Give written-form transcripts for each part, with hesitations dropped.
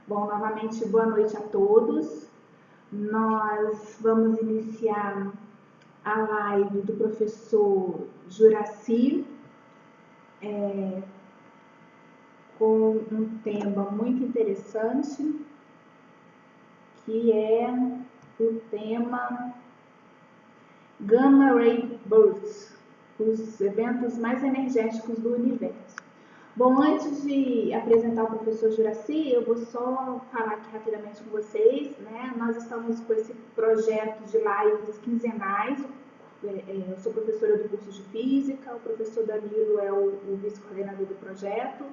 Bom, novamente, boa noite a todos. Nós vamos iniciar a live do professor Juracy, com um tema muito interessante, que é o tema Gamma Ray Bursts, os eventos mais energéticos do universo. Bom, antes de apresentar o professor Juracy, eu vou só falar aqui rapidamente com vocês, né? Nós estamos com esse projeto de lives quinzenais. Eu sou professora do curso de Física, o professor Danilo é o vice-coordenador do projeto.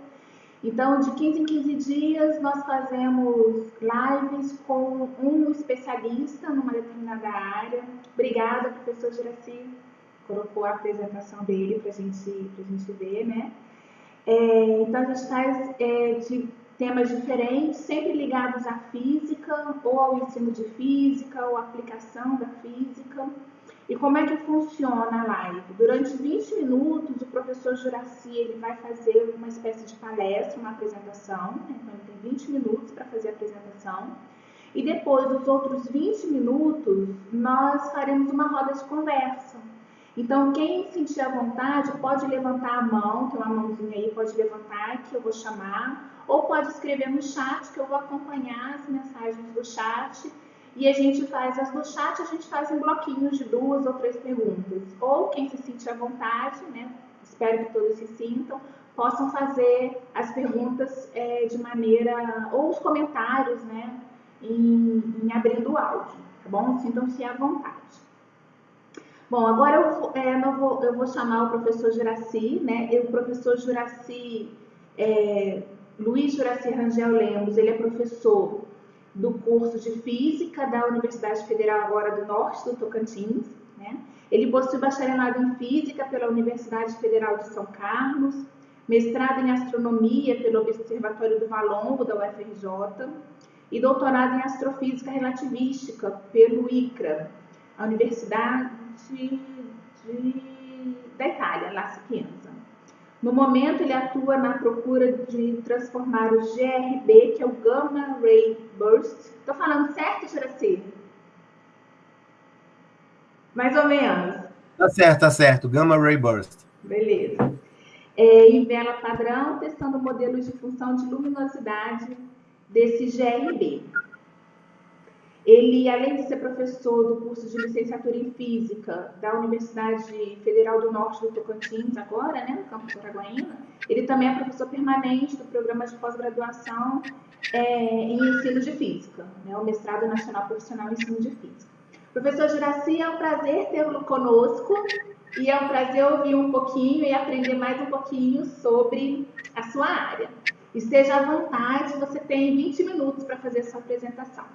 Então, de 15 em 15 dias, nós fazemos lives com um especialista numa determinada área. Obrigada, professor Juracy, colocou a apresentação dele para a gente ver, né? Então, a gente faz de temas diferentes, sempre ligados à física, ou ao ensino de física, ou à aplicação da física. E como é que funciona a live? Durante 20 minutos, o professor Juracy ele vai fazer uma espécie de palestra, uma apresentação. Né? Então, ele tem 20 minutos para fazer a apresentação. E depois dos outros 20 minutos, nós faremos uma roda de conversa. Então, quem sentir à vontade, pode levantar a mão, tem uma mãozinha aí, pode levantar, que eu vou chamar, ou pode escrever no chat, que eu vou acompanhar as mensagens do chat, e a gente faz as do chat, a gente faz em bloquinhos de 2 ou 3 perguntas. Ou quem se sentir à vontade, né, espero que todos se sintam, possam fazer as perguntas de maneira, ou os comentários, né, em abrindo o áudio, tá bom? Sintam-se à vontade. Bom, agora eu vou chamar o professor Juracy, né? O professor Juracy, Luiz Juracy Rangel Lemos, ele é professor do curso de Física da Universidade Federal agora do Norte do Tocantins, né? Ele possui bacharelado em Física pela Universidade Federal de São Carlos, mestrado em Astronomia pelo Observatório do Valongo da UFRJ e doutorado em Astrofísica Relativística pelo ICRA, a Universidade da Itália, La Sapienza. No momento, ele atua na procura de transformar o GRB, que é o Gamma Ray Burst. Estou falando certo, Juracy? Mais ou menos. Tá certo. Gamma Ray Burst. Beleza. Em vela padrão, testando modelos de função de luminosidade desse GRB. Ele, além de ser professor do curso de licenciatura em Física da Universidade Federal do Norte do Tocantins, agora, né, no campus Araguaína, ele também é professor permanente do programa de pós-graduação em Ensino de Física, né, o Mestrado Nacional Profissional em Ensino de Física. Professor Juracy, é um prazer tê-lo conosco e é um prazer ouvir um pouquinho e aprender mais um pouquinho sobre a sua área. Esteja à vontade, você tem 20 minutos para fazer a sua apresentação.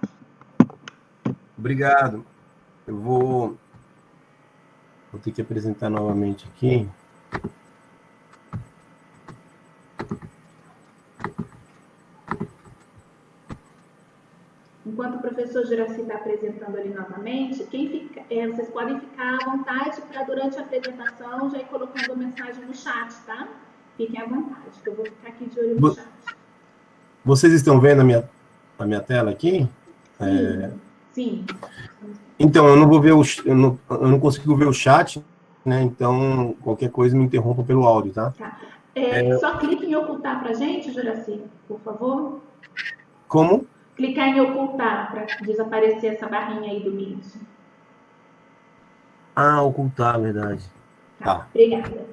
Obrigado. Eu vou ter que apresentar novamente aqui. Enquanto o professor Juracy está apresentando ali novamente, vocês podem ficar à vontade para, durante a apresentação, já ir colocando a mensagem no chat, tá? Fiquem à vontade, que eu vou ficar aqui de olho no chat. Vocês estão vendo a minha tela aqui? Sim. Então, eu não vou ver eu não consigo ver o chat, né? Então, qualquer coisa me interrompa pelo áudio, tá? Só clique em ocultar para a gente, Juracy, por favor. Como? Clicar em ocultar para desaparecer essa barrinha aí do Meet. Ah, ocultar, verdade. Tá. Obrigada.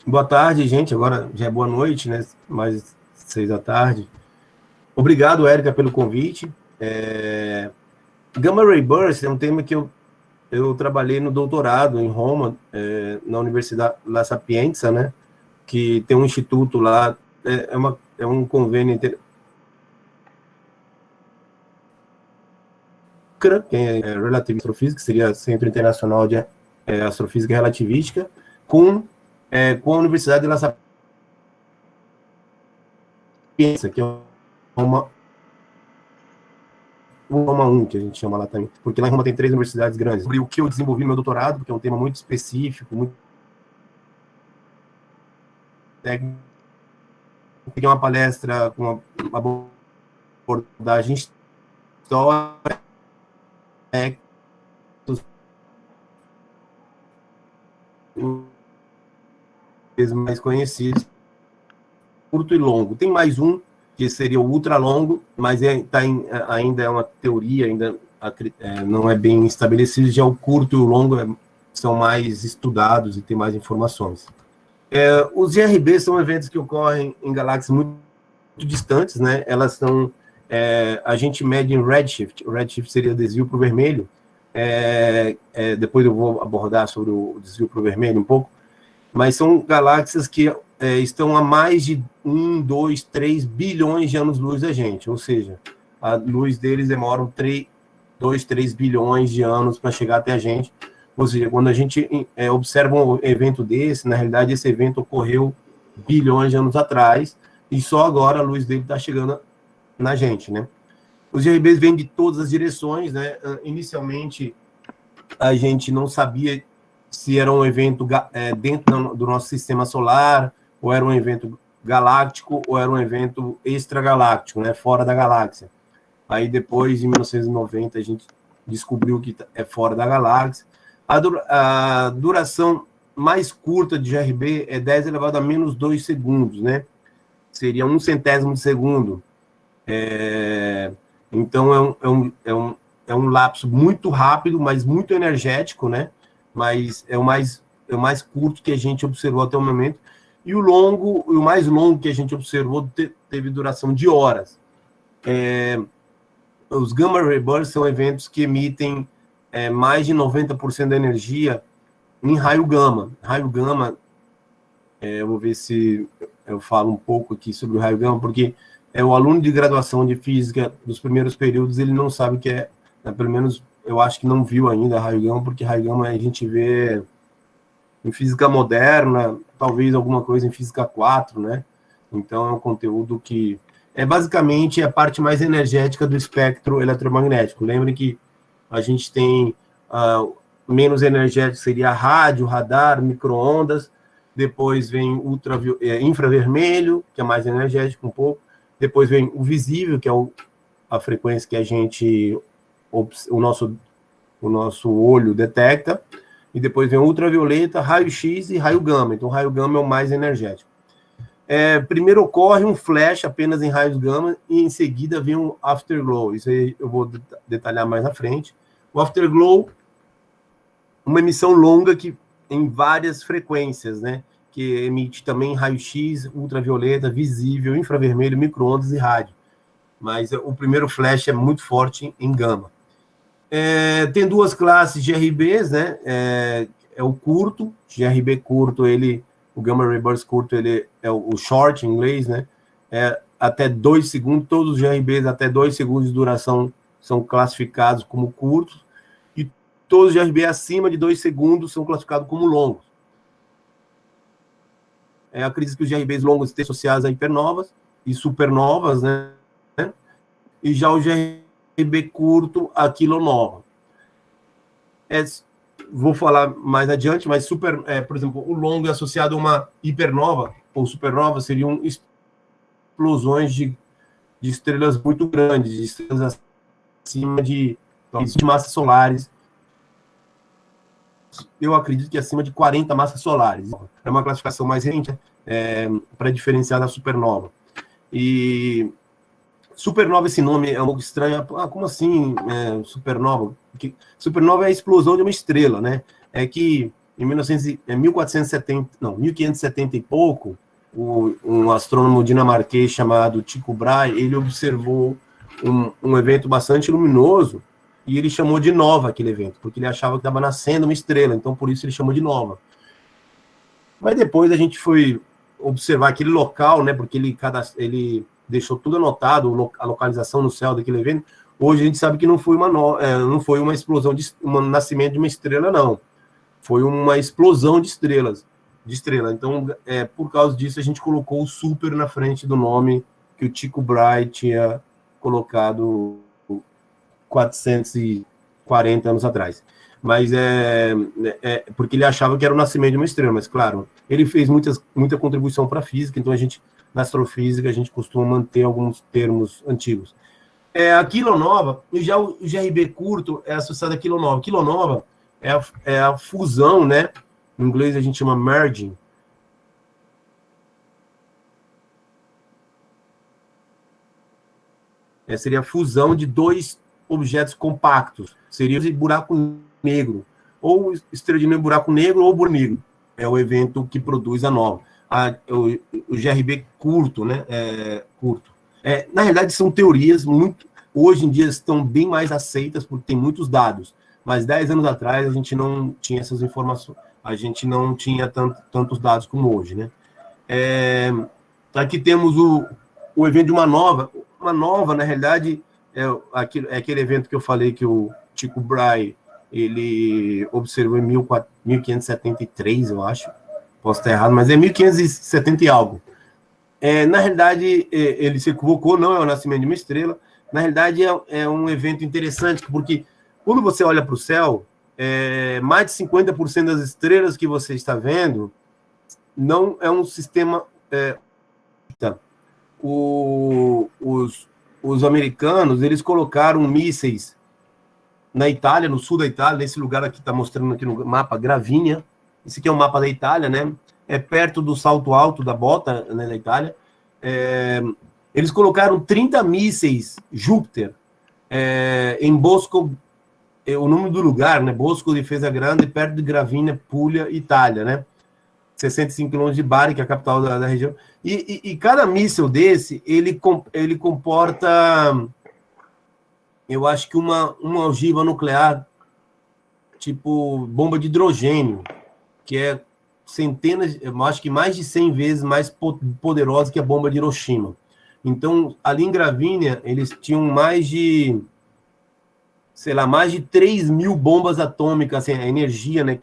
Boa tarde, gente. Agora já é boa noite, né? Mais 6 da tarde. Obrigado, Érica, pelo convite. Gamma Ray Burst é um tema que eu trabalhei no doutorado em Roma, na Universidade La Sapienza, né? Que tem um instituto lá, é um convênio que é Relativity Astrofísica, que seria Centro Internacional de Astrofísica e Relativística, com a Universidade de La Sapienza, que é uma Roma 1, que a gente chama lá também, porque lá em Roma tem 3 universidades grandes. Sobre o que eu desenvolvi no meu doutorado, porque é um tema muito específico, muito técnico, peguei uma palestra com uma abordagem histórica, os mais conhecidos, curto e longo. Tem mais um, que seria o ultra longo, mas ainda é uma teoria, ainda não é bem estabelecido. Já o curto e o longo são mais estudados e tem mais informações. Os GRB são eventos que ocorrem em galáxias muito distantes, né? Elas são, a gente mede em redshift. O redshift seria desvio para o vermelho. Depois eu vou abordar sobre o desvio para o vermelho um pouco, mas são galáxias que estão a mais de 1, 2, 3 bilhões de anos-luz da gente, ou seja, a luz deles demora 2, 3 bilhões de anos para chegar até a gente. Ou seja, quando a gente observa um evento desse, na realidade esse evento ocorreu bilhões de anos atrás, e só agora a luz dele está chegando na gente, né? Os GRBs vêm de todas as direções, né? Inicialmente, a gente não sabia se era um evento dentro do nosso sistema solar, ou era um evento galáctico, ou era um evento extragaláctico, né? Fora da galáxia. Aí depois, em 1990, a gente descobriu que é fora da galáxia. A duração mais curta de GRB é 10 elevado a menos 2 segundos, né? Seria 1/100º de segundo. Então, é um lapso muito rápido, mas muito energético, né? Mas é o mais curto que a gente observou até o momento. E o mais longo que a gente observou teve duração de horas. Os Gamma Ray Bursts são eventos que emitem mais de 90% da energia em raio gama. Raio gama, eu vou ver se eu falo um pouco aqui sobre o raio gama, porque o aluno de graduação de física dos primeiros períodos, ele não sabe o que é, pelo menos eu acho que não viu ainda raio gama, porque raio gama a gente vê em física moderna, talvez alguma coisa em física 4, né? Então é um conteúdo que basicamente a parte mais energética do espectro eletromagnético. Lembre que a gente tem menos energético, seria rádio, radar, micro-ondas, depois vem infravermelho, que é mais energético um pouco, depois vem o visível, que é a frequência que o nosso olho detecta, e depois vem ultravioleta, raio-x e raio gama. Então, o raio gama é o mais energético. Primeiro ocorre um flash apenas em raios gama, e em seguida vem um afterglow. Isso aí eu vou detalhar mais na frente. O afterglow, uma emissão longa em várias frequências, né? Que emite também raio-x, ultravioleta, visível, infravermelho, micro-ondas e rádio. Mas o primeiro flash é muito forte em gama. Tem duas classes de GRBs, né? O curto, GRB curto, o Gamma Ray Burst curto, ele é o short em inglês, né? Até 2 segundos, todos os GRBs até 2 segundos de duração são classificados como curtos, e todos os GRB acima de 2 segundos são classificados como longos. Acredito que os GRBs longos estejam associados a hipernovas e supernovas, né? E já o GRB curto a quilonova. Vou falar mais adiante, mas por exemplo, o longo é associado a uma hipernova ou supernova, seriam explosões de estrelas muito grandes, de estrelas acima de massas solares. Eu acredito que acima de 40 massas solares. É uma classificação mais recente para diferenciar da supernova. E supernova, esse nome é um pouco estranho. Como assim supernova? Porque supernova é a explosão de uma estrela, né? Que em 1570 e pouco, um astrônomo dinamarquês chamado Tycho Brahe, ele observou um evento bastante luminoso, e ele chamou de nova aquele evento, porque ele achava que estava nascendo uma estrela, então por isso ele chamou de nova. Mas depois a gente foi observar aquele local, né, porque ele deixou tudo anotado, a localização no céu daquele evento. Hoje a gente sabe que não foi uma explosão, um nascimento de uma estrela, não. Foi uma explosão de estrela. Então, por causa disso, a gente colocou o super na frente do nome que o Tycho Brahe tinha colocado 440 anos atrás. Mas porque ele achava que era o nascimento de uma estrela, mas claro, ele fez muita contribuição para a física, então a gente na astrofísica a gente costuma manter alguns termos antigos. A quilonova, já o GRB curto é associado a quilonova. Quilonova é a fusão, né? Em inglês a gente chama merging. Seria a fusão de dois objetos compactos. Seria o buraco negro. Ou estrela de buraco negro ou buraco negro. É o evento que produz a nova. O GRB curto, né? Curto. Na realidade, são teorias muito... Hoje em dia estão bem mais aceitas porque tem muitos dados. Mas 10 anos atrás a gente não tinha essas informações. A gente não tinha tantos dados como hoje, né? Aqui temos o evento de uma nova. Uma nova, na realidade, é aquele evento que eu falei que o Tycho Brahe ele observou em 1573, eu acho. Posso estar errado, mas é 1570 e algo. Na realidade, ele se equivocou, não é o nascimento de uma estrela. Na realidade, é um evento interessante, porque quando você olha para o céu, mais de 50% das estrelas que você está vendo não é um sistema... Os americanos, eles colocaram mísseis na Itália, no sul da Itália, nesse lugar aqui, está mostrando aqui no mapa, Gravínia. Esse aqui é o mapa da Itália, né? É perto do Salto Alto da Bota, né, da Itália. Eles colocaram 30 mísseis Júpiter em Bosco, o nome do lugar, né? Bosco di Fesa Grande, perto de Gravínia, Puglia, Itália, né? 65 quilômetros de Bari, que é a capital da região. E cada míssil desse, ele comporta, eu acho que uma ogiva nuclear, tipo bomba de hidrogênio, que é centenas, eu acho que mais de 100 vezes mais poderosa que a bomba de Hiroshima. Então, ali em Gravínia, eles tinham mais de 3 mil bombas atômicas, assim, a energia, né,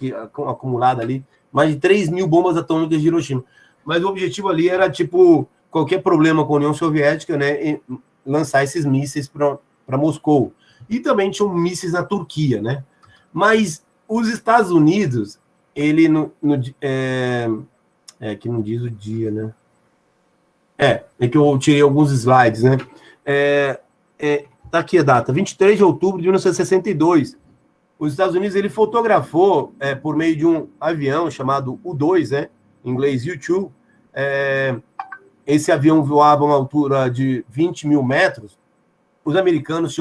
acumulada ali, mais de 3 mil bombas atômicas de Hiroshima. Mas o objetivo ali era, tipo, qualquer problema com a União Soviética, né, lançar esses mísseis para Moscou. E também tinham mísseis na Turquia, né? Mas os Estados Unidos, ele que não diz o dia, né? É que eu tirei alguns slides, né? Tá aqui a data, 23 de outubro de 1962. Os Estados Unidos, ele fotografou, por meio de um avião chamado U-2, né? Em inglês U-2. Esse avião voava a uma altura de 20 mil metros. Os americanos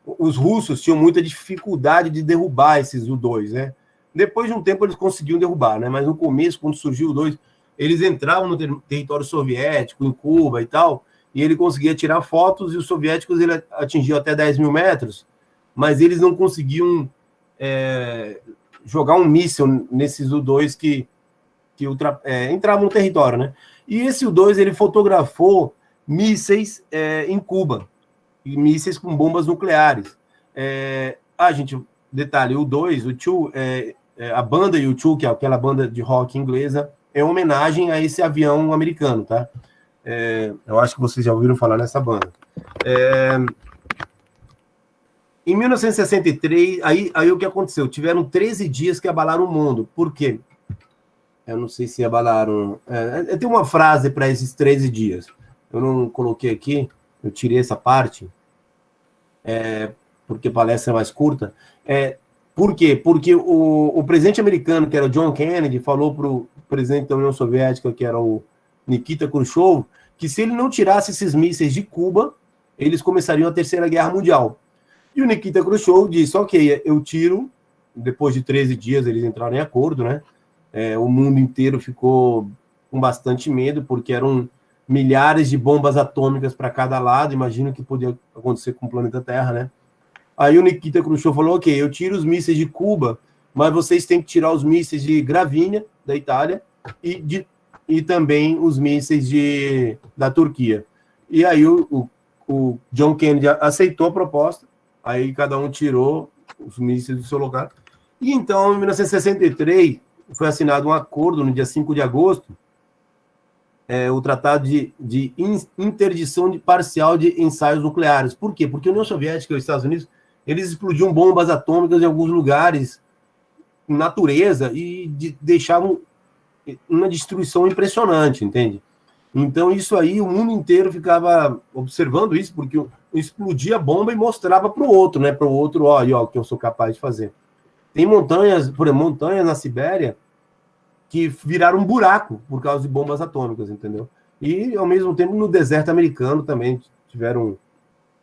os russos tinham muita dificuldade de derrubar esses U-2, né? Depois de um tempo eles conseguiam derrubar, né? Mas no começo, quando surgiu o U-2, eles entravam no território soviético, em Cuba e tal, e ele conseguia tirar fotos, e os soviéticos ele atingiam até 10 mil metros, mas eles não conseguiam jogar um míssil nesses U-2 que entravam no território, né? E esse U-2 ele fotografou mísseis em Cuba, e mísseis com bombas nucleares. Detalhe, o U-2, o U-2, a banda U-2, que é aquela banda de rock inglesa, é homenagem a esse avião americano, tá? Eu acho que vocês já ouviram falar nessa banda. Em 1963, aí o que aconteceu? Tiveram 13 dias que abalaram o mundo. Por quê? Eu não sei se abalaram... tem uma frase para esses 13 dias. Eu não coloquei aqui, eu tirei essa parte, porque a palestra é mais curta. Por quê? Porque o presidente americano, que era o John Kennedy, falou para o presidente da União Soviética, que era o Nikita Khrushchev, que se ele não tirasse esses mísseis de Cuba, eles começariam a Terceira Guerra Mundial. E o Nikita Khrushchev disse, ok, eu tiro. Depois de 13 dias eles entraram em acordo, né? O mundo inteiro ficou com bastante medo, porque eram milhares de bombas atômicas para cada lado. Imagina o que podia acontecer com o planeta Terra, né? Aí o Nikita Khrushchev falou, ok, eu tiro os mísseis de Cuba, mas vocês têm que tirar os mísseis de Gravínia, da Itália, e também os mísseis da Turquia. E aí o John Kennedy aceitou a proposta, aí cada um tirou os mísseis do seu lugar. E então, em 1963, foi assinado um acordo, no dia 5 de agosto, o Tratado de Interdição Parcial de Ensaios Nucleares. Por quê? Porque a União Soviética e os Estados Unidos, eles explodiam bombas atômicas em alguns lugares, natureza, e deixavam uma destruição impressionante, entende? Então, isso aí, o mundo inteiro ficava observando isso, porque explodia a bomba e mostrava para o outro, né? Para o outro, ó, o que eu sou capaz de fazer. Tem montanhas, por exemplo, montanhas na Sibéria que viraram um buraco por causa de bombas atômicas, entendeu? E, ao mesmo tempo, no deserto americano também tiveram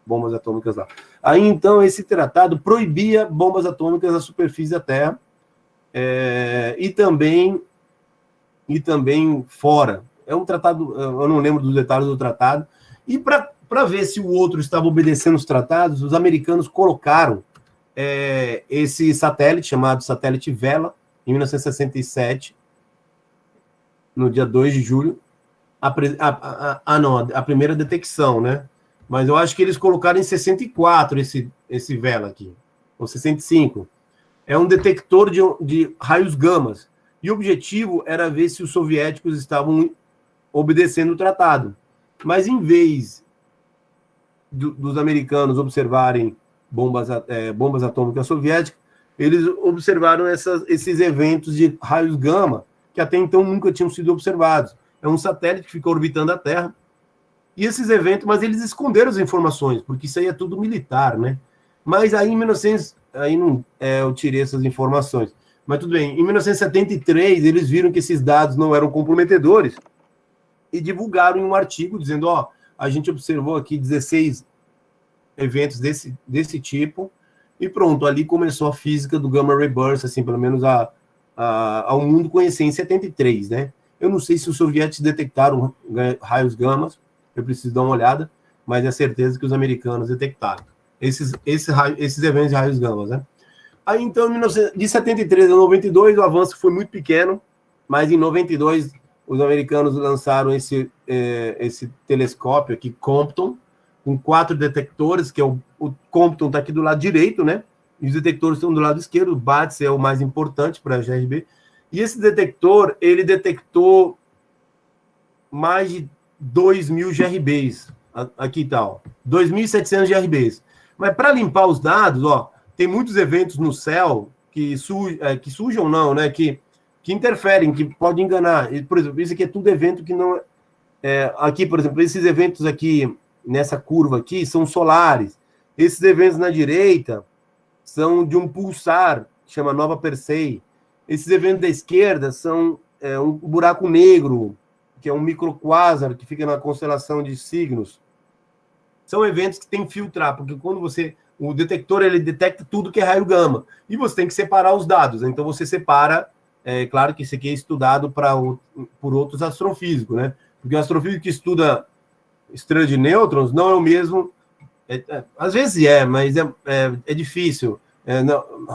bombas atômicas lá. Aí, então, esse tratado proibia bombas atômicas na superfície da Terra e também fora. É um tratado, eu não lembro dos detalhes do tratado, e para ver se o outro estava obedecendo os tratados, os americanos colocaram esse satélite, chamado satélite Vela, em 1967, no dia 2 de julho, a primeira detecção, né? Mas eu acho que eles colocaram em 64 esse Vela aqui, ou 65. É um detector de raios gamas. E o objetivo era ver se os soviéticos estavam obedecendo o tratado. Mas em vez dos americanos observarem bombas atômicas soviéticas, eles observaram esses eventos de raios gama, que até então nunca tinham sido observados. É um satélite que fica orbitando a Terra. E esses eventos, mas eles esconderam as informações, porque isso aí é tudo militar, né? Mas aí em 1900, eu tirei essas informações. Mas tudo bem, em 1973 eles viram que esses dados não eram comprometedores e divulgaram um artigo dizendo, a gente observou aqui 16 eventos desse tipo e pronto, ali começou a física do gamma ray burst, assim, pelo menos ao mundo conhecer em 73, né? Eu não sei se os soviéticos detectaram raios gamas, eu preciso dar uma olhada, mas é certeza que os americanos detectaram esses eventos de raios gamas, né? Aí, então, de 73 a 92, o avanço foi muito pequeno, mas em 92, os americanos lançaram esse telescópio aqui, Compton, com 4 detectores, que o Compton está aqui do lado direito, né? E os detectores estão do lado esquerdo, o BATS é o mais importante para a GRB. E esse detector, ele detectou mais de 2.000 GRBs. Aqui tá, 2.700 GRBs. Mas para limpar os dados, tem muitos eventos no céu que sujam, não, né? Que interferem, que podem enganar. Por exemplo, isso aqui é tudo evento que não... aqui, por exemplo, esses eventos aqui, nessa curva aqui, são solares. Esses eventos na direita são de um pulsar, que chama Nova Persei. Esses eventos da esquerda são um buraco negro, que é um microquasar, que fica na constelação de Cygnus. São eventos que tem que filtrar, porque quando o detector, ele detecta tudo que é raio gama, e você tem que separar os dados. Então, você separa, claro que isso aqui é estudado por outros astrofísicos, né? Porque o astrofísico que estuda estrela de nêutrons não é o mesmo, às vezes mas é difícil.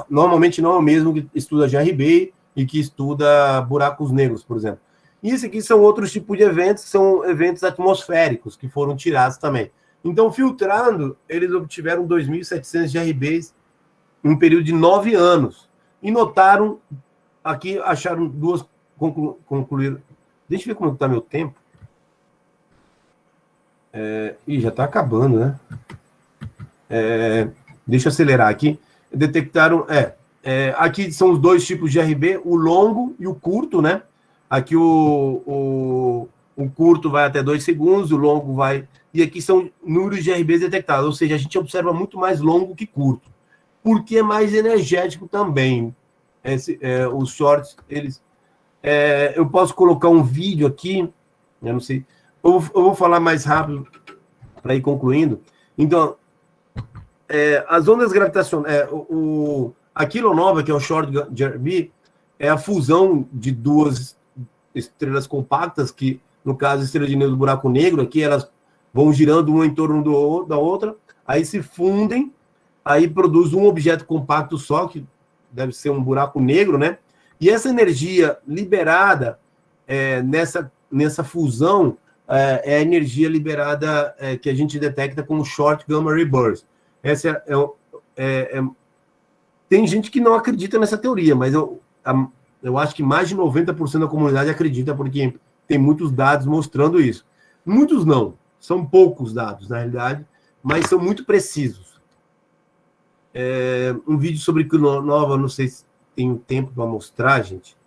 Normalmente não é o mesmo que estuda GRB e que estuda buracos negros, por exemplo. E isso aqui são outros tipos de eventos, que são eventos atmosféricos, que foram tirados também. Então, filtrando, eles obtiveram 2.700 GRBs em um período de 9 anos. E notaram, aqui acharam duas, concluíram. Deixa eu ver como está meu tempo. Já está acabando, né? Deixa eu acelerar aqui. Detectaram, aqui são os dois tipos de GRB, o longo e o curto, né? Aqui o curto vai até 2 segundos, o longo vai... E aqui são números de GRBs detectados, ou seja, a gente observa muito mais longo que curto, porque é mais energético também. Os shorts, eles... eu posso colocar um vídeo aqui, eu não sei, eu vou falar mais rápido para ir concluindo. Então, as ondas gravitacionais, a kilonova, que é o short GRB, é a fusão de duas estrelas compactas, que, no caso, a estrela de nêutron do buraco negro, aqui elas vão girando uma em torno da outra, aí se fundem, aí produz um objeto compacto só, que deve ser um buraco negro, né? E essa energia liberada nessa fusão é a energia liberada que a gente detecta como short gamma ray burst. Essa tem gente que não acredita nessa teoria, mas eu acho que mais de 90% da comunidade acredita, porque tem muitos dados mostrando isso. Muitos não, são poucos dados, na realidade, mas são muito precisos. Um vídeo sobre kilonova, não sei se tem tempo para mostrar, gente.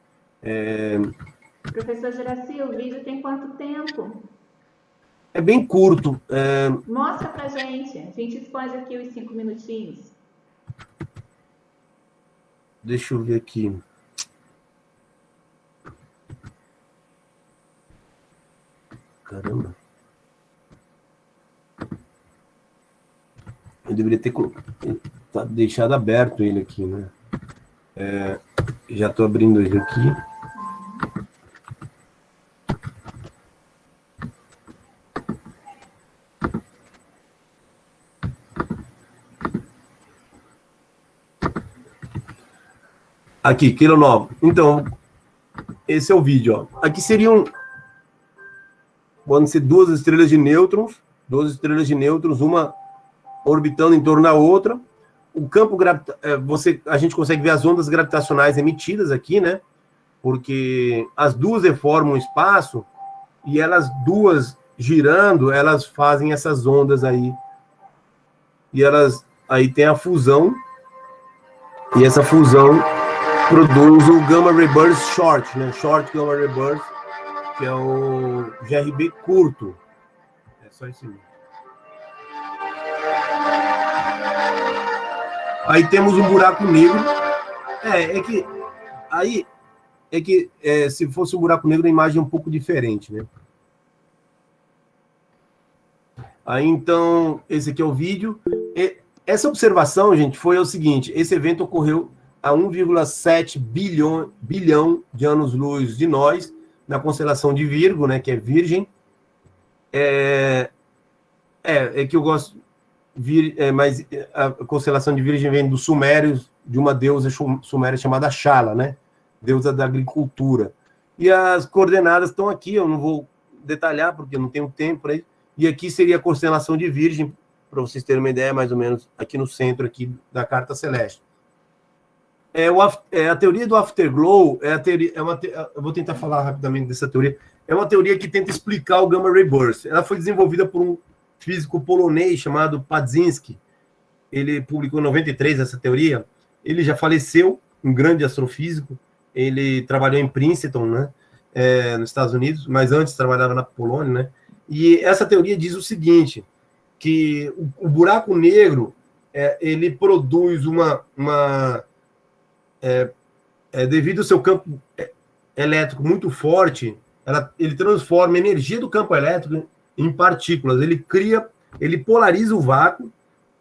Professor Juraci, o vídeo tem quanto tempo? É bem curto. Mostra pra gente. A gente escolhe aqui os 5 minutinhos. Deixa eu ver aqui. Caramba. Eu deveria ter deixado aberto ele aqui, né? Já estou abrindo ele aqui. Aqui, quilonova. Então, esse é o vídeo, ó. Aqui seriam, podem ser duas estrelas de nêutrons, uma orbitando em torno da outra. O campo a gente consegue ver as ondas gravitacionais emitidas aqui, né? Porque as duas deformam o espaço e elas duas girando, elas fazem essas ondas aí. E elas aí tem a fusão, e essa fusão produz o Gamma Ray Burst Short, né? Short Gamma Ray Burst, que é o GRB curto. É só isso mesmo. Aí temos um buraco negro. Se fosse um buraco negro, a imagem é um pouco diferente, né? Aí, então, esse aqui é o vídeo. Essa observação, gente, foi o seguinte: esse evento ocorreu a 1,7 bilhão de anos-luz de nós, na constelação de Virgo, né, que é Virgem. É que eu gosto... mas a constelação de Virgem vem dos sumérios, de uma deusa suméria chamada Shala, né? Deusa da agricultura. E as coordenadas estão aqui, eu não vou detalhar, porque eu não tenho tempo para isso. E aqui seria a constelação de Virgem, para vocês terem uma ideia, mais ou menos, aqui no centro aqui da carta celeste. A teoria do Afterglow, eu vou tentar falar rapidamente dessa teoria. É uma teoria que tenta explicar o Gamma Ray Burst. Ela foi desenvolvida por um físico polonês chamado Padzinski. Ele publicou em 93 essa teoria. Ele já faleceu, um grande astrofísico. Ele trabalhou em Princeton, né, nos Estados Unidos, mas antes trabalhava na Polônia, né? E essa teoria diz o seguinte, que o buraco negro, ele produz devido ao seu campo elétrico muito forte, ele transforma a energia do campo elétrico em partículas. Ele polariza o vácuo,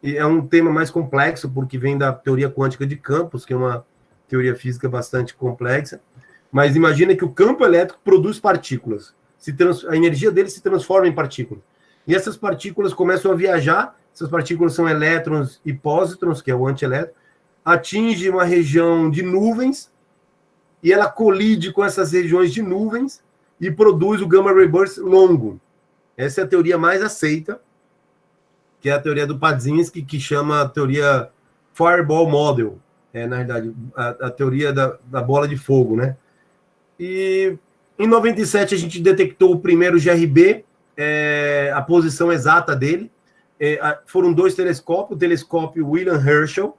e é um tema mais complexo, porque vem da teoria quântica de campos, que é uma teoria física bastante complexa, mas imagina que o campo elétrico produz partículas, a energia dele se transforma em partículas, e essas partículas começam a viajar, essas partículas são elétrons e pósitrons, que é o antielétron, atinge uma região de nuvens, e ela colide com essas regiões de nuvens, e produz o Gamma Ray Burst longo. Essa é a teoria mais aceita, que é a teoria do Padzinski, que chama a teoria Fireball Model, na verdade, a teoria da bola de fogo, né? E em 97 a gente detectou o primeiro GRB, a posição exata dele. Foram dois telescópios, o telescópio William Herschel,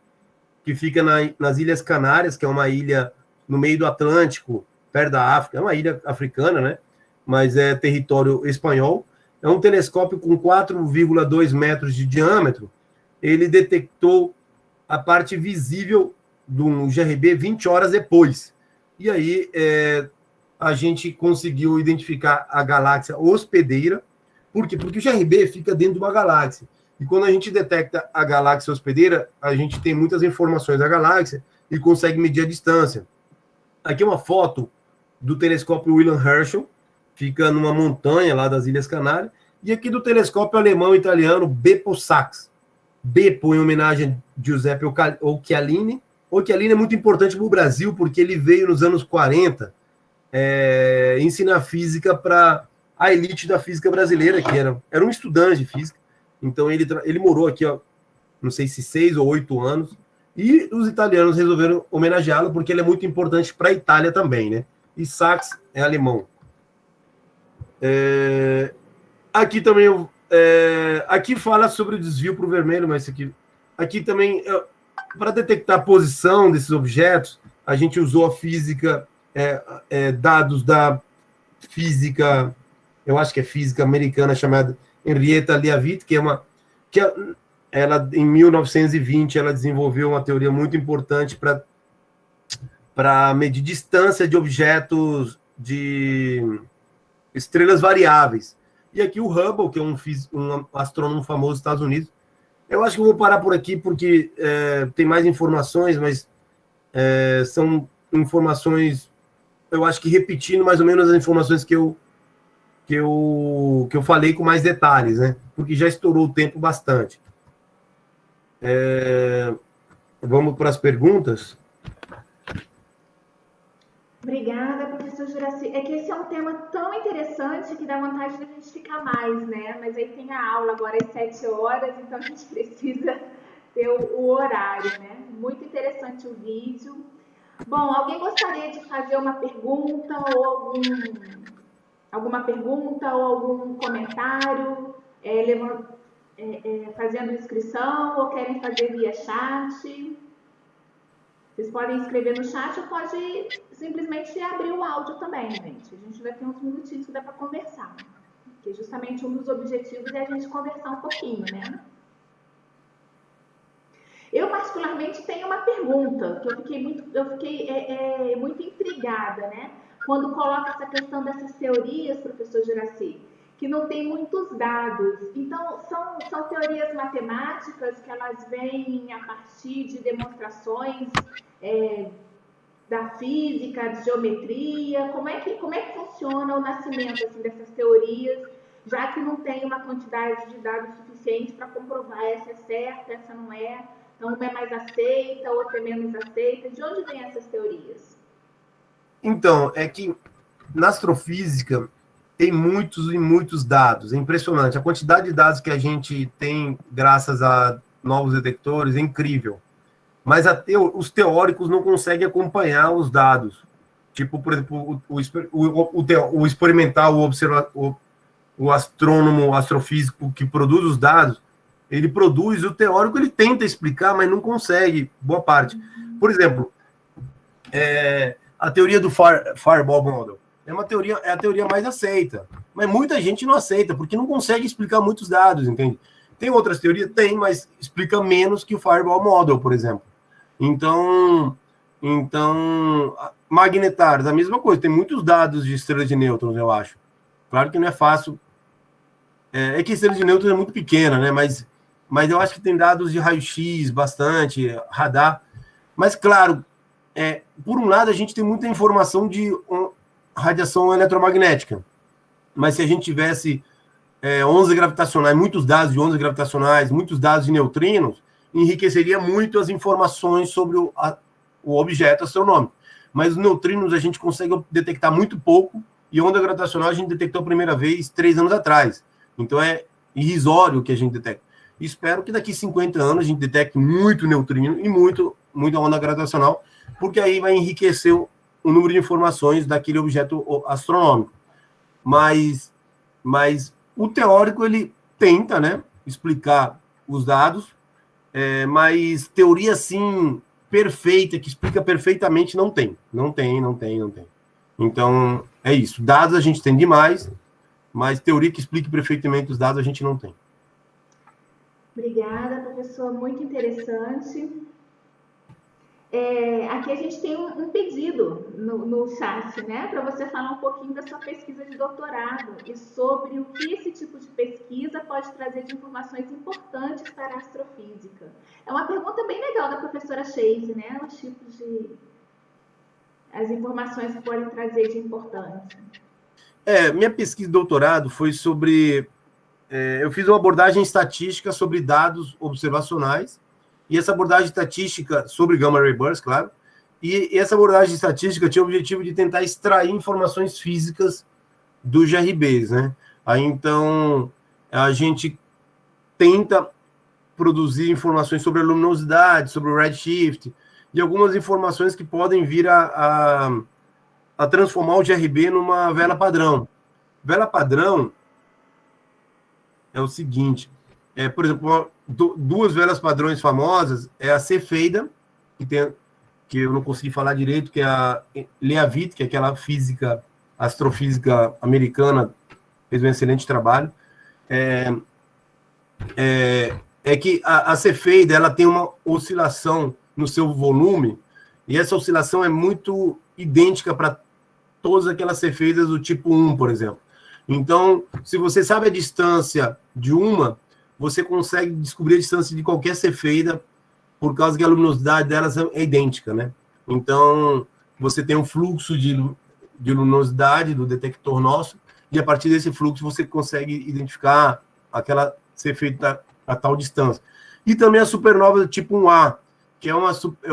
que fica nas Ilhas Canárias, que é uma ilha no meio do Atlântico, perto da África, é uma ilha africana, né? Mas é território espanhol. É um telescópio com 4,2 metros de diâmetro. Ele detectou a parte visível do GRB 20 horas depois. E aí a gente conseguiu identificar a galáxia hospedeira. Por quê? Porque o GRB fica dentro de uma galáxia. E quando a gente detecta a galáxia hospedeira, a gente tem muitas informações da galáxia e consegue medir a distância. Aqui é uma foto do telescópio William Herschel, fica numa montanha lá das Ilhas Canárias, e aqui do telescópio alemão e italiano Beppo-Sachs. Beppo em homenagem a Giuseppe Occhialini. Occhialini é muito importante para o Brasil, porque ele veio nos anos 40 ensinar física para a elite da física brasileira, que era um estudante de física. Então ele morou aqui, ó, não sei se 6 ou 8 anos, e os italianos resolveram homenageá-lo, porque ele é muito importante para a Itália também, né? E Sachs é alemão. Aqui também, aqui fala sobre o desvio para o vermelho, mas aqui também, para detectar a posição desses objetos, a gente usou a física, dados da física eu acho que é física americana, chamada Henrietta Leavitt, ela, em 1920, ela desenvolveu uma teoria muito importante para medir distância de objetos de estrelas variáveis. E aqui o Hubble, que é um astrônomo famoso dos Estados Unidos. Eu acho que eu vou parar por aqui, porque tem mais informações, mas são informações, eu acho que repetindo mais ou menos as informações que eu falei com mais detalhes, né? Porque já estourou o tempo bastante. Vamos para as perguntas? Obrigada, professor Juraci. É que esse é um tema tão interessante que dá vontade de a gente ficar mais, né? Mas aí tem a aula agora às 7 horas, então a gente precisa ter o horário, né? Muito interessante o vídeo. Bom, alguém gostaria de fazer uma pergunta ou alguma pergunta ou algum comentário, fazendo inscrição ou querem fazer via chat? Vocês podem escrever no chat ou pode simplesmente abrir o áudio também, gente. A gente vai ter uns minutinhos que dá para conversar. Porque justamente um dos objetivos é a gente conversar um pouquinho, né? Eu, particularmente, tenho uma pergunta que eu fiquei muito intrigada, né? Quando coloca essa questão dessas teorias, professor Juraci, que não tem muitos dados. Então, são teorias matemáticas que elas vêm a partir de demonstrações da física, de geometria. Como é que funciona o nascimento assim, dessas teorias, já que não tem uma quantidade de dados suficiente para comprovar essa é certa, essa não é? Então, uma é mais aceita, outra é menos aceita. De onde vêm essas teorias? Então, é que na astrofísica tem muitos e muitos dados. É impressionante. A quantidade de dados que a gente tem graças a novos detectores é incrível. Mas os teóricos não conseguem acompanhar os dados. Tipo, por exemplo, o experimental, o astrônomo, o astrofísico que produz os dados, ele produz, o teórico ele tenta explicar, mas não consegue, boa parte. Por exemplo, a teoria do Fireball Model é a teoria mais aceita, mas muita gente não aceita, porque não consegue explicar muitos dados, entende? Tem outras teorias? Tem, mas explica menos que o Fireball Model, por exemplo. Então magnetários, a mesma coisa, tem muitos dados de estrelas de nêutrons, eu acho. Claro que não é fácil. É que a estrela de nêutrons é muito pequena, né? Mas eu acho que tem dados de raio-x, bastante, radar. Mas, claro, por um lado, a gente tem muita informação de radiação eletromagnética. Mas se a gente tivesse ondas gravitacionais, muitos dados de ondas gravitacionais, muitos dados de neutrinos, enriqueceria muito as informações sobre o objeto astronômico. Mas os neutrinos a gente consegue detectar muito pouco, e onda gravitacional a gente detectou a primeira vez 3 anos atrás. Então é irrisório o que a gente detecta. Espero que daqui a 50 anos a gente detecte muito neutrino e muita onda gravitacional, porque aí vai enriquecer o número de informações daquele objeto astronômico. Mas o teórico, ele tenta, né, explicar os dados, mas teoria, assim, perfeita, que explica perfeitamente, não tem. Então, é isso. Dados a gente tem demais, mas teoria que explique perfeitamente os dados a gente não tem. Obrigada, professor. Muito interessante. Aqui a gente tem um pedido no chat, né? Para você falar um pouquinho da sua pesquisa de doutorado e sobre o que esse tipo de pesquisa pode trazer de informações importantes para a astrofísica. É uma pergunta bem legal da professora Chase, né? Os tipos de... as informações que podem trazer de importante. Minha pesquisa de doutorado foi sobre... eu fiz uma abordagem estatística sobre dados observacionais, e essa abordagem estatística sobre Gamma Ray Bursts, claro, e essa abordagem estatística tinha o objetivo de tentar extrair informações físicas dos GRBs, né? Aí, então, a gente tenta produzir informações sobre a luminosidade, sobre o redshift, e algumas informações que podem vir a transformar o GRB numa vela padrão. Vela padrão é o seguinte... por exemplo, duas velas padrões famosas é a Cefeida, que eu não consegui falar direito, que é a Leavitt, que é aquela astrofísica americana fez um excelente trabalho. É que a cefeida, ela tem uma oscilação no seu volume, e essa oscilação é muito idêntica para todas aquelas cefeidas do tipo 1, por exemplo. Então, se você sabe a distância de uma, você consegue descobrir a distância de qualquer cefeida, por causa que a luminosidade delas é idêntica, né? Então, você tem um fluxo de luminosidade do detector nosso, e a partir desse fluxo você consegue identificar aquela cefeida a tal distância. E também a supernova do tipo 1A, que é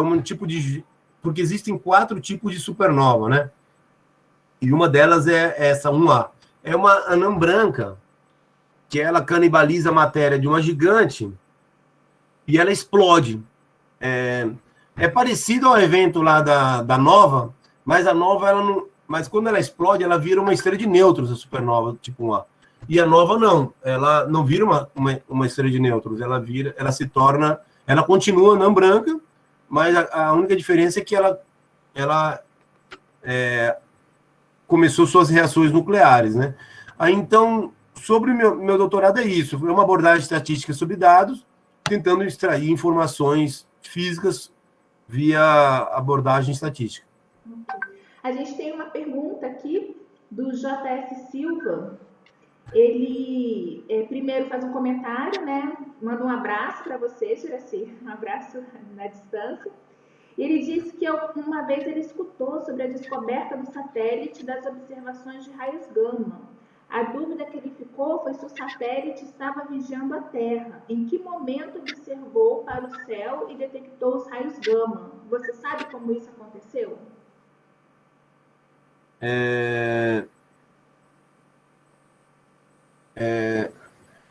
um tipo de... Porque existem 4 tipos de supernova, né? E uma delas é essa 1A. É uma anã branca, que ela canibaliza a matéria de uma gigante e ela explode. É parecido ao evento lá da nova, mas a nova, ela não... Mas quando ela explode, ela vira uma estrela de nêutrons, a supernova tipo 1A. E a nova não, ela não vira uma estrela de nêutrons, ela se torna, ela continua anã branca, mas a única diferença é que ela começou suas reações nucleares, né? Aí, então, sobre o meu doutorado é isso, é uma abordagem estatística sobre dados, tentando extrair informações físicas via abordagem estatística. A gente tem uma pergunta aqui do JS Silva. Ele primeiro faz um comentário, né? Manda um abraço para você, Juraci, um abraço na distância. Ele disse que uma vez ele escutou sobre a descoberta do satélite das observações de raios gama. A dúvida que ele ficou foi se o satélite estava vigiando a Terra. Em que momento observou para o céu e detectou os raios gama? Você sabe como isso aconteceu?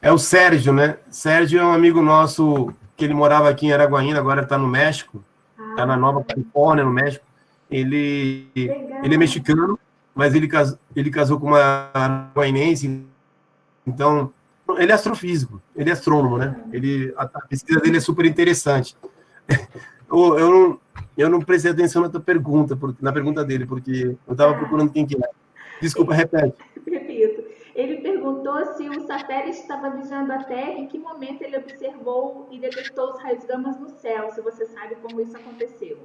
É o Sérgio, né? Sérgio é um amigo nosso que ele morava aqui em Araguaína, agora está no México, está na Nova Califórnia, no México. Ele é mexicano, mas ele casou com uma araguainense, então ele é astrofísico, ele é astrônomo, né? A pesquisa dele é super interessante. Eu não prestei atenção na tua pergunta, na pergunta dele, porque eu estava procurando quem que é. Desculpa, repete. Repito. Ele perguntou se o satélite estava vigiando a Terra, em que momento ele observou e detectou os raios gamas no céu, se você sabe como isso aconteceu.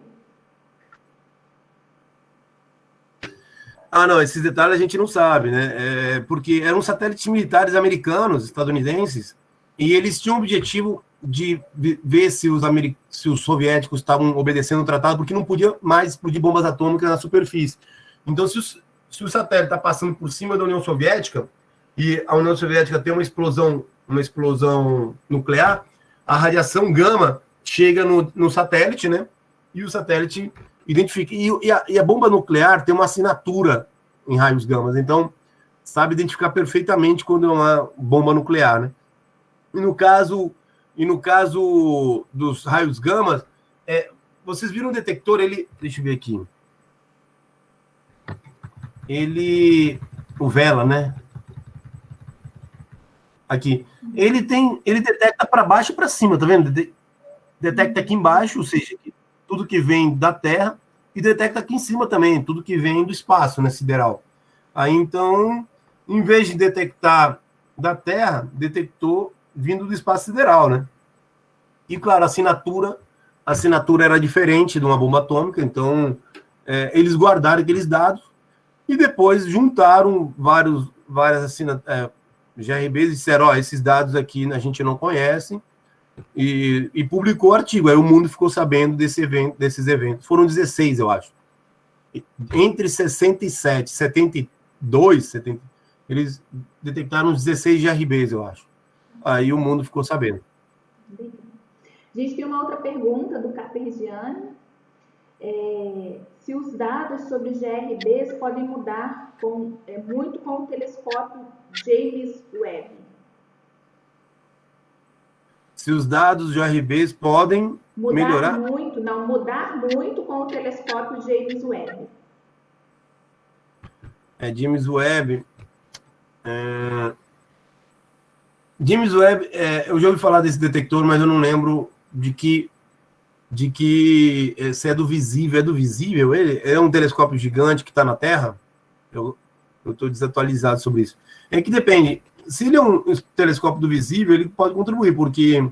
Não, esses detalhes a gente não sabe, né? Porque eram satélites militares americanos, estadunidenses, e eles tinham o objetivo de ver se os soviéticos estavam obedecendo o tratado, porque não podia mais explodir bombas atômicas na superfície. Então, se o satélite está passando por cima da União Soviética, e a União Soviética tem uma explosão nuclear, a radiação gama chega no satélite, né? E o satélite identifica. E a bomba nuclear tem uma assinatura em raios gamas, então sabe identificar perfeitamente quando é uma bomba nuclear, né? E no caso dos raios gamas, vocês viram o detector, deixa eu ver aqui. O Vela, né? Aqui. Ele detecta para baixo e para cima, tá vendo? Detecta aqui embaixo, ou seja, tudo que vem da Terra, e detecta aqui em cima também, tudo que vem do espaço, né, sideral. Aí, então, em vez de detectar da Terra, detectou vindo do espaço sideral, né? E, claro, a assinatura era diferente de uma bomba atômica, então eles guardaram aqueles dados e depois juntaram várias GRBs e disseram, esses dados aqui a gente não conhece, e publicou o artigo. Aí o mundo ficou sabendo desses eventos. Foram 16, eu acho. Entre 67 e 72, eles detectaram 16 GRBs, eu acho. Aí o mundo ficou sabendo. A gente tem uma outra pergunta do Capergiani. Se os dados sobre GRBs podem mudar muito com o telescópio James Webb. Se os dados de GRBs podem melhorar? Mudar muito com o telescópio James Webb. James Webb. James Webb, eu já ouvi falar desse detector, mas eu não lembro de que se é do visível. É do visível? Ele é um telescópio gigante que está na Terra? Eu eu estou desatualizado sobre isso. É que depende. Se ele é um telescópio do visível, ele pode contribuir, porque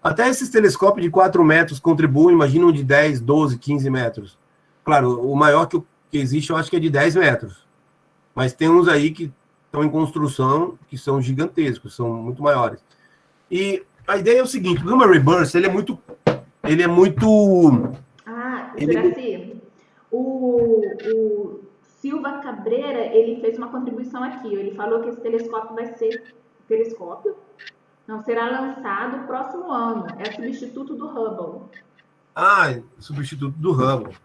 até esses telescópios de 4 metros contribuem, imagina um de 10, 12, 15 metros. Claro, o maior que existe, eu acho que é de 10 metros. Mas tem uns aí que estão em construção, que são gigantescos, são muito maiores. E a ideia é o seguinte, o Gamma Ray Burst, ele é muito... Juraci, o Silva Cabreira, ele fez uma contribuição aqui. Ele falou que esse telescópio vai ser... será lançado próximo ano. É substituto do Hubble. Substituto do Hubble.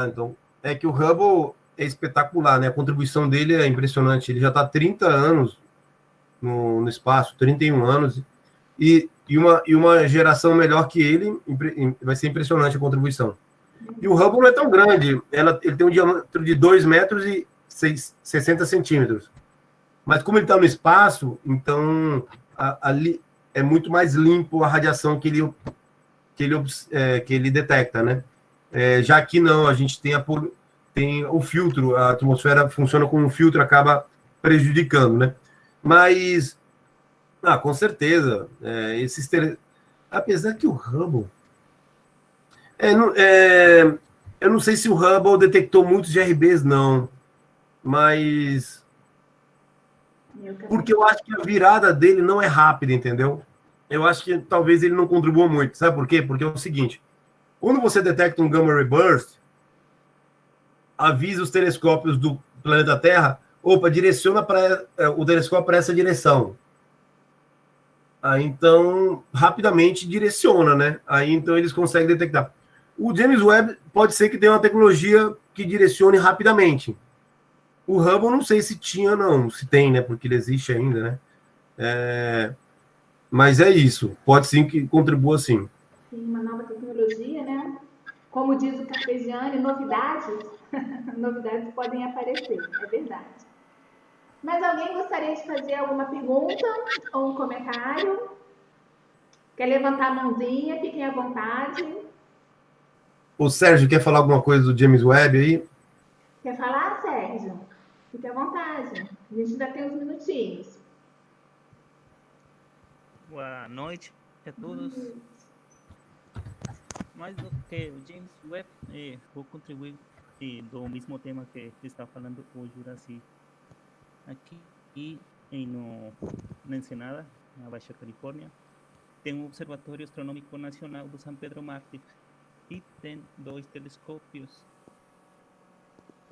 Então, é que o Hubble é espetacular, né? A contribuição dele é impressionante. Ele já está há 30 anos no espaço, 31 anos, e uma geração melhor que ele, vai ser impressionante a contribuição. E o Hubble não é tão grande, ele tem um diâmetro de 2 metros e 60 centímetros. Mas como ele está no espaço, então ali é muito mais limpo a radiação que ele detecta, né? Já que não, a gente tem o filtro, a atmosfera funciona como um filtro, acaba prejudicando, né? Mas, com certeza, apesar que o Hubble... eu não sei se o Hubble detectou muitos GRBs, não, mas... Porque eu acho que a virada dele não é rápida, entendeu? Eu acho que talvez ele não contribua muito. Sabe por quê? Porque é o seguinte, quando você detecta um Gamma Ray Burst, avisa os telescópios do planeta Terra, direciona o telescópio para essa direção. Então, rapidamente direciona, né? Então eles conseguem detectar. O James Webb pode ser que tenha uma tecnologia que direcione rapidamente. O Hubble não sei se tinha, não. Se tem, né? Porque ele existe ainda, né? Mas é isso. Pode sim que contribua, sim. Tem uma nova tecnologia, né? Como diz o Cartesiani, novidades podem aparecer. É verdade. Mas alguém gostaria de fazer alguma pergunta ou um comentário? Quer levantar a mãozinha? Fiquem à vontade. O Sérgio quer falar alguma coisa do James Webb aí? Quer falar, Sérgio? Fique à vontade. A gente ainda tem uns minutinhos. Boa noite a todos. Mais do que o James Webb, vou contribuir do mesmo tema que está falando o Juraci. Aqui na Ensenada, na Baixa Califórnia, tem um Observatório Astronômico Nacional do São Pedro Mártir e tem 2 telescópios.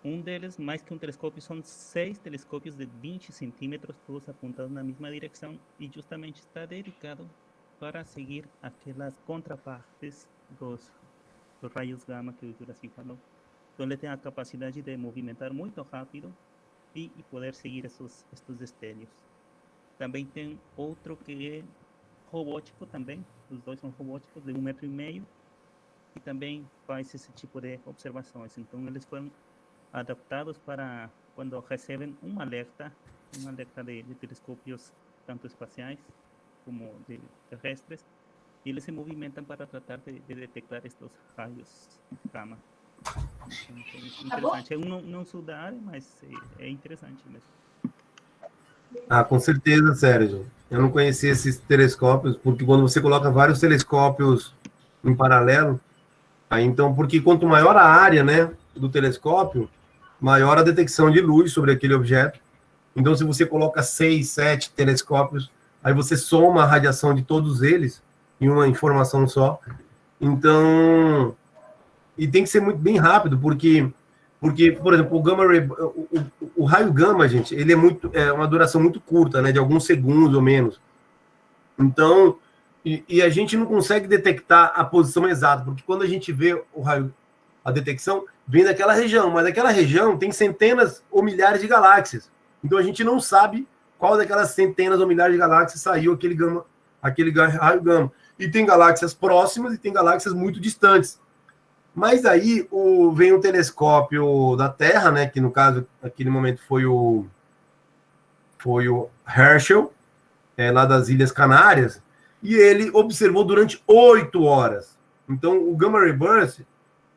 Um deles, mais que um telescópio, são 6 telescópios de 20 centímetros, todos apontados na mesma direção, e justamente está dedicado para seguir aquelas contrapartes dos raios gama que o Juraci falou. Então ele tem a capacidade de movimentar muito rápido e poder seguir estes destellos. Também tem outro que é robótico também, os 2 são robóticos, de 1,5 metro, e também faz esse tipo de observações. Então eles foram adaptados para quando recebem um alerta de telescópios tanto espaciais como de terrestres, e eles se movimentam para tratar de detectar estes raios gama. Interessante. Eu não sou da área, mas é interessante mesmo. Com certeza, Sérgio. Eu não conhecia esses telescópios, porque quando você coloca vários telescópios em paralelo, então, porque quanto maior a área, né, do telescópio, maior a detecção de luz sobre aquele objeto. Então, se você coloca 6, 7 telescópios, aí você soma a radiação de todos eles em uma informação só. Então, e tem que ser muito bem rápido, porque por exemplo, o gamma ray, o raio gama, gente, ele é uma duração muito curta, né, de alguns segundos ou menos. Então, e a gente não consegue detectar a posição exata, porque quando a gente vê o raio, a detecção vem daquela região, mas naquela região tem centenas ou milhares de galáxias. Então a gente não sabe qual daquelas centenas ou milhares de galáxias saiu aquele raio gama. E tem galáxias próximas e tem galáxias muito distantes. Mas aí vem um telescópio da Terra, né, que no caso, naquele momento foi o Herschel, lá das Ilhas Canárias, e ele observou durante 8 horas. Então, o Gamma Ray Burst,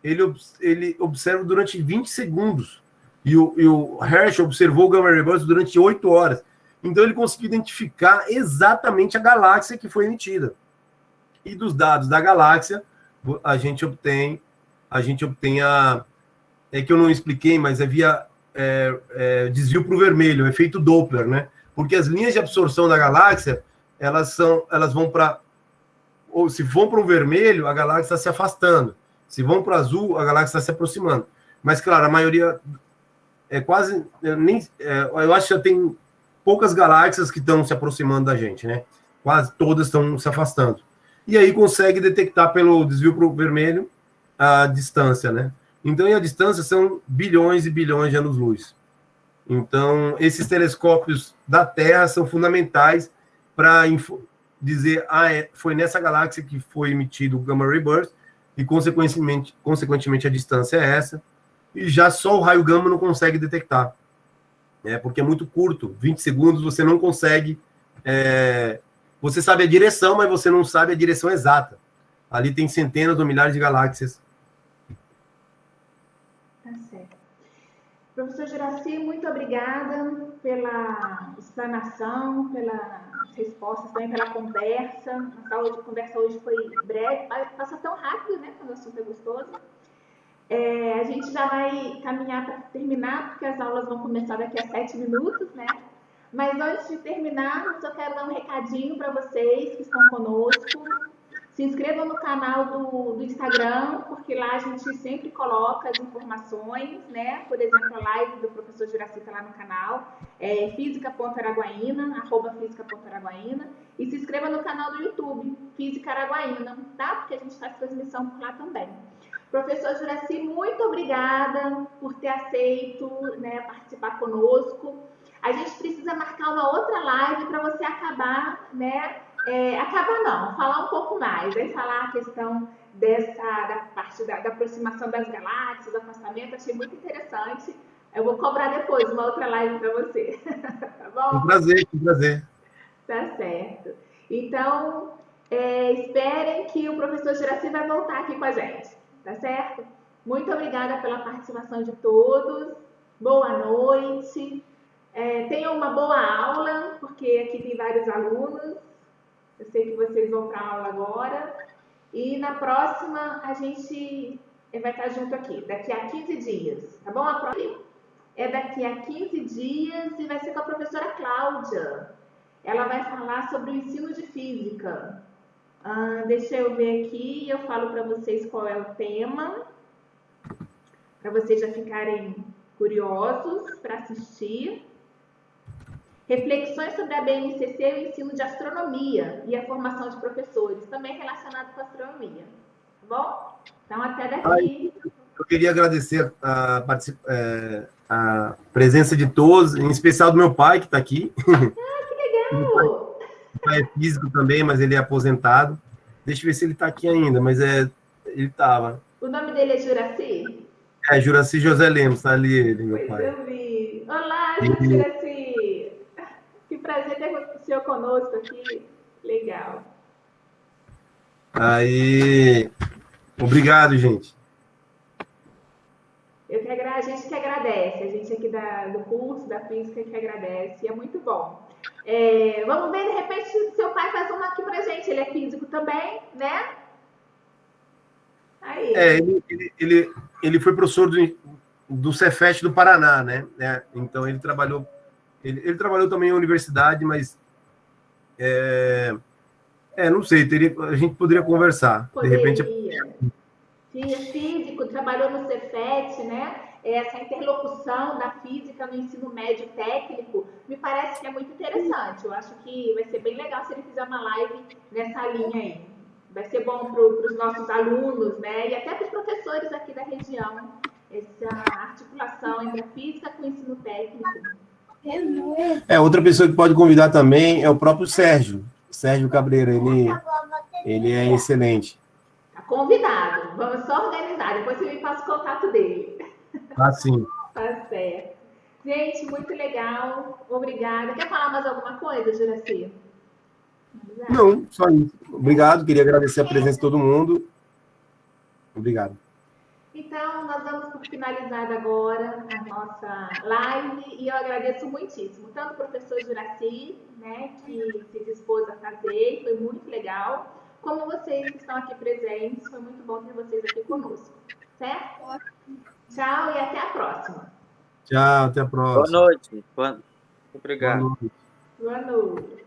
ele observa durante 20 segundos. E o Herschel observou o Gamma Ray Burst durante 8 horas. Então, ele conseguiu identificar exatamente a galáxia que foi emitida. E dos dados da galáxia, a gente obtém é que eu não expliquei, mas é via desvio para o vermelho, efeito Doppler, né? Porque as linhas de absorção da galáxia, elas vão para... Ou se vão para o vermelho, a galáxia está se afastando. Se vão para o azul, a galáxia está se aproximando. Mas, claro, a maioria é quase... eu acho que já tem poucas galáxias que estão se aproximando da gente, né? Quase todas estão se afastando. E aí consegue detectar pelo desvio para o vermelho a distância, né? Então, e a distância são bilhões e bilhões de anos-luz. Então, esses telescópios da Terra são fundamentais para dizer, foi nessa galáxia que foi emitido o Gamma Ray Burst, e, consequentemente, a distância é essa, e já só o raio gama não consegue detectar, porque é muito curto, 20 segundos, você não consegue... você sabe a direção, mas você não sabe a direção exata. Ali tem centenas ou milhares de galáxias. Tá certo. Professor Juraci, muito obrigada pela explanação, pelas respostas, também pela conversa. Nossa conversa hoje foi breve, passa tão rápido, né, quando o assunto é gostoso. A gente já vai caminhar para terminar, porque as aulas vão começar daqui a 7 minutos, né? Mas antes de terminar, eu só quero dar um recadinho para vocês que estão conosco. Se inscrevam no canal do Instagram, porque lá a gente sempre coloca as informações, né? Por exemplo, a live do professor Juraci está lá no canal, física.araguaína, @física.araguaína, e se inscreva no canal do YouTube, Física Araguaína, tá? Porque a gente faz transmissão por lá também. Professor Juraci, muito obrigada por ter aceito, né, participar conosco. A gente precisa marcar uma outra live para você acabar, né? Falar um pouco mais, aí falar a questão da parte da aproximação das galáxias, do afastamento, achei muito interessante. Eu vou cobrar depois uma outra live para você, tá bom? Um prazer. Tá certo. Então, esperem que o professor Juraci vai voltar aqui com a gente, tá certo? Muito obrigada pela participação de todos, boa noite, tenham uma boa aula, porque aqui tem vários alunos. Eu sei que vocês vão para a aula agora. E na próxima, a gente vai estar junto aqui, daqui a 15 dias. Tá bom? A próxima é daqui a 15 dias e vai ser com a professora Cláudia. Ela vai falar sobre o ensino de física. Deixa eu ver aqui e eu falo para vocês qual é o tema. Para vocês já ficarem curiosos para assistir. Reflexões sobre a BNCC e o ensino de astronomia e a formação de professores, também relacionado com a astronomia. Tá bom? Então, até daqui. Eu queria agradecer a presença de todos, em especial do meu pai, que está aqui. Que legal! O pai é físico também, mas ele é aposentado. Deixa eu ver se ele está aqui ainda, mas ele estava. O nome dele é Juraci? Juraci José Lemos, está ali ele, meu pai. Eu vi. Olá, Juraci! Que prazer ter o senhor conosco aqui. Legal. Aí, obrigado, gente. A gente que agradece. A gente aqui do curso, da física, que agradece. É muito bom. Vamos ver, de repente, seu pai faz uma aqui pra gente. Ele é físico também, né? Aí. Ele foi professor do Cefet do Paraná, né? Então, ele trabalhou também em universidade, mas não sei, a gente poderia conversar. Poderia. De repente. Físico, trabalhou no Cefet, né? Essa interlocução da física no ensino médio técnico me parece que é muito interessante. Eu acho que vai ser bem legal se ele fizer uma live nessa linha aí. Vai ser bom para os nossos alunos, né? E até para os professores aqui da região, essa articulação entre a física com o ensino técnico. Outra pessoa que pode convidar também é o próprio Sérgio Cabreira, ele é excelente. Tá convidado, vamos só organizar, depois você me passa o contato dele. Sim. Tá certo. Gente, muito legal, obrigada. Quer falar mais alguma coisa, Juraci? Não, só isso. Obrigado, queria agradecer a presença de todo mundo. Obrigado. Então, nós vamos por finalizada agora a nossa live e eu agradeço muitíssimo, tanto o professor Juraci, né, que se dispôs a fazer, foi muito legal, como vocês que estão aqui presentes, foi muito bom ter vocês aqui conosco, certo? Tchau e até a próxima. Tchau, até a Boa próxima. noite. Boa Obrigado. noite. Boa noite.